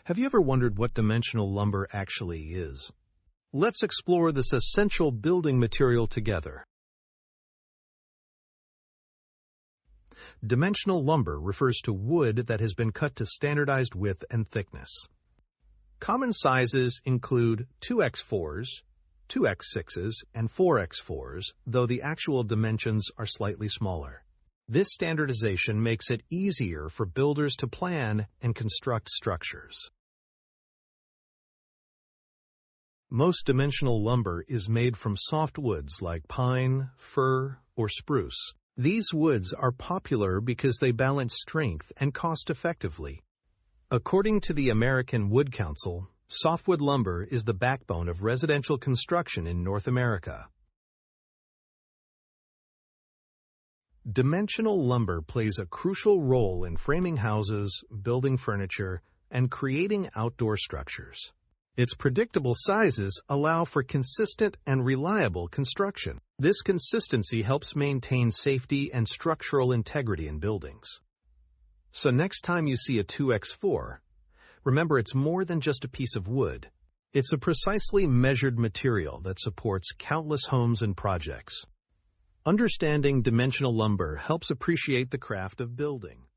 Have you ever wondered what dimensional lumber actually is? Let's explore this essential building material together. Dimensional lumber refers to wood that has been cut to standardized width and thickness. Common sizes include 2x4s, 2x6s, and 4x4s, though the actual dimensions are slightly smaller. This standardization makes it easier for builders to plan and construct structures. Most dimensional lumber is made from soft woods like pine, fir, or spruce. These woods are popular because they balance strength and cost effectively. According to the American Wood Council, softwood lumber is the backbone of residential construction in North America. Dimensional lumber plays a crucial role in framing houses, building furniture, and creating outdoor structures. Its predictable sizes allow for consistent and reliable construction. This consistency helps maintain safety and structural integrity in buildings. So next time you see a 2x4, remember it's more than just a piece of wood. It's a precisely measured material that supports countless homes and projects. Understanding dimensional lumber helps appreciate the craft of building.